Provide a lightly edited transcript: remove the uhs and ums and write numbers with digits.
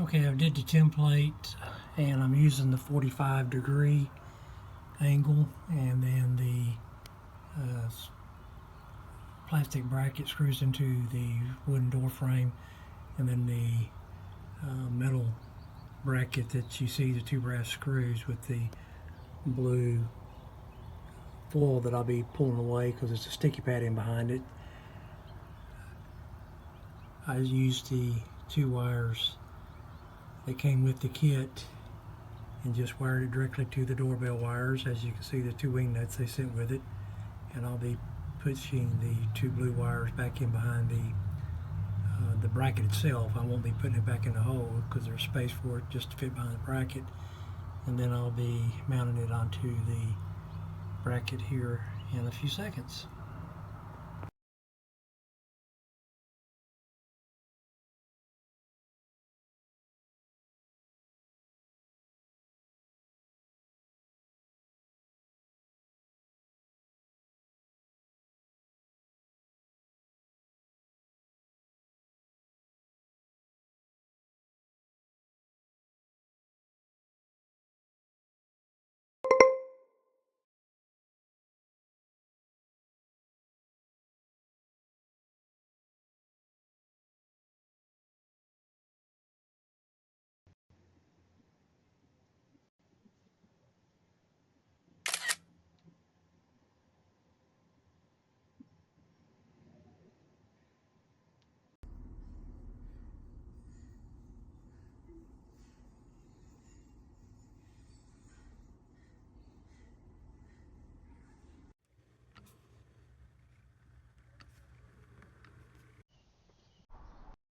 Okay, I did the template and I'm using the 45-degree angle, and then the plastic bracket screws into the wooden door frame, and then the metal bracket that you see, the two brass screws with the blue foil that I'll be pulling away because it's a sticky padding behind it. I used the two wires that came with the kit and just wired it directly to the doorbell wires. As you can see, the two wing nuts they sent with it, and I'll be pushing the two blue wires back in behind the bracket itself. I won't be putting it back in the hole because there's space for it just to fit behind the bracket, and then I'll be mounting it onto the bracket here in a few seconds.